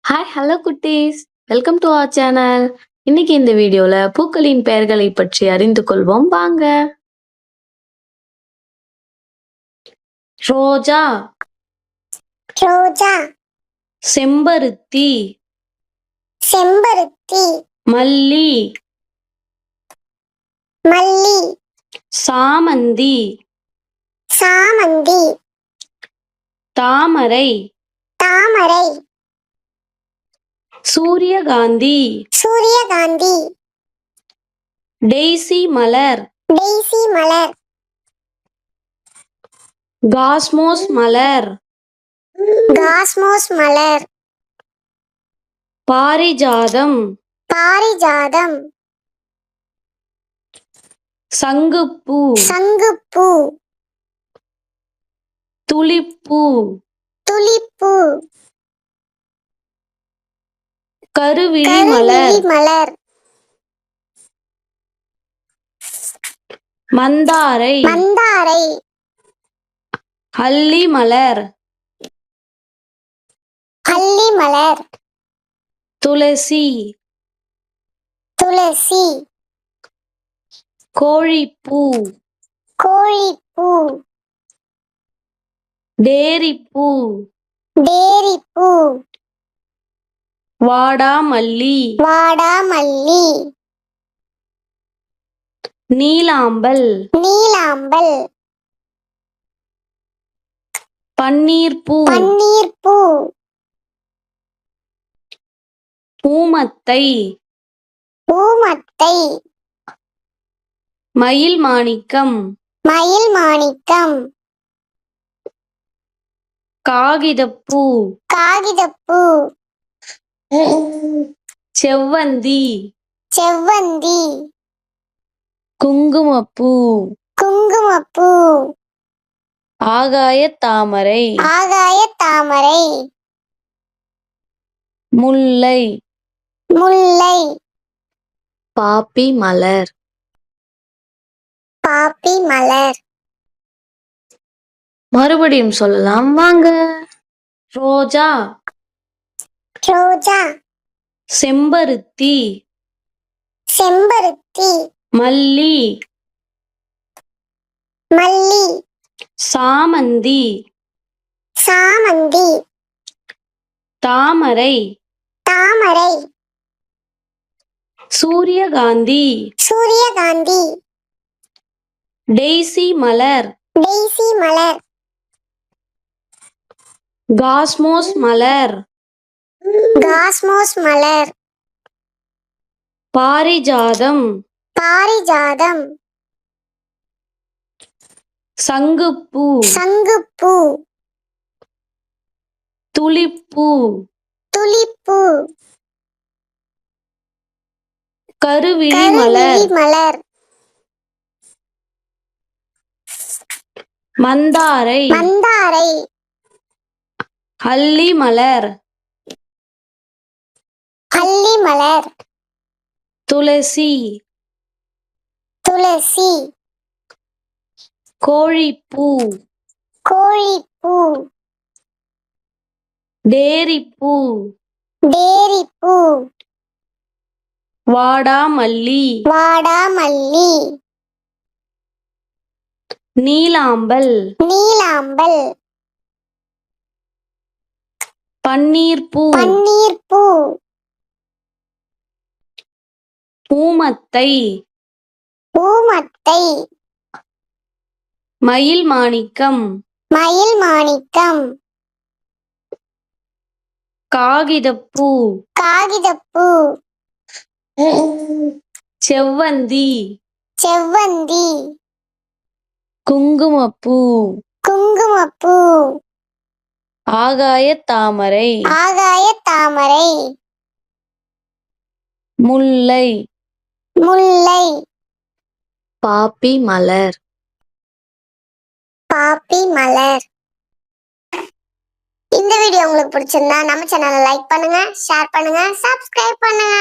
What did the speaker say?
Hi hello குட்டீஸ், welcome to our channel. இன்னைக்கு இந்த வீடியோல பூக்களின் பெயர்களை பற்றி அறிந்து கொள்வோம் வாங்க. ரோஜா, ரோஜா, செம்பருத்தி, செம்பருத்தி, மல்லி, மல்லி, சாமந்தி, சாமந்தி, தாமரை, தாமரை, சூரியகாந்தி, சூரியகாந்தி, டெய்சி மலர், டெய்சி மலர், காஸ்மோஸ் மலர், காஸ்மோஸ் மலர், பாரிஜாதம், பாரிஜாதம், சங்குப்பூ, சங்குப்பூ, துளிப்பூ, துளிப்பூ, கருவிழி மலர், கருவிழி மலர், மந்தாரை, மந்தாரை, அல்லி மலர், அல்லி மலர், துளசி, துளசி, கோழிப்பூ, கோழிப்பூ, டேரிப்பூ, டேரிப்பூ, வாடாமல்லி, வாடாமல்லி, நீலாம்பல், நீலாம்பல், பன்னீர்பூ, பன்னீர்பூ, பூமத்தை, பூமத்தை, மயில் மாணிக்கம், மயில் மாணிக்கம், காகிதப்பூ, காகிதப்பூ, செவ்வந்தி, செவ்வந்தி, குங்குமப்பூ, குங்குமப்பூ, ஆகாயத் தாமரை, ஆகாயத் தாமரை, முல்லை, முல்லை, பாப்பி மலர். பாப்பி மலர். மறுபடியும் சொல்லலாம் வாங்க. ரோஜா, ரோஜா, செம்பருத்தி, செம்பருத்தி, மல்லி, மல்லி, சாமந்தி, சாமந்தி, தாமரை, தாமரை, சூரியகாந்தி, சூரியகாந்தி, டெய்சி மலர், டெய்சி மலர், காஸ்மோஸ் மலர், காஸ்மோஸ் மலர், பாரிஜாதம், பாரிஜாதம், சங்குப்பூ, சங்குப்பூ, துளிப்பூ, துளிப்பூ, கருவிழி மலர், கருவிழி மலர், மந்தாரை, மந்தாரை, அல்லி மலர், அல்லி மலர், துளசி, துளசி, கோழிப்பூ, கோழிப்பூ, டேரிப்பூ, டேரிப்பூ, வாடாமல்லி, வாடாமல்லி, நீலாம்பல், நீலாம்பல், பன்னீர்பூ, பன்னீர்பூ, பூமத்தை, பூமத்தை, மயில் மாணிக்கம், மயில் மாணிக்கம், காகிதப்பூ, காகிதப்பூ, செவ்வந்தி, செவ்வந்தி, குங்குமப்பூ, குங்குமப்பூ, ஆகாயத் தாமரை, ஆகாயத் தாமரை, முல்லை, முல்லை, பாப்பி மலர். பாப்பி மலர். இந்த வீடியோ உங்களுக்கு பிடிச்சிருந்தா நம்ம சேனலை லைக் பண்ணுங்க, ஷேர் பண்ணுங்க, சப்ஸ்கிரைப் பண்ணுங்க.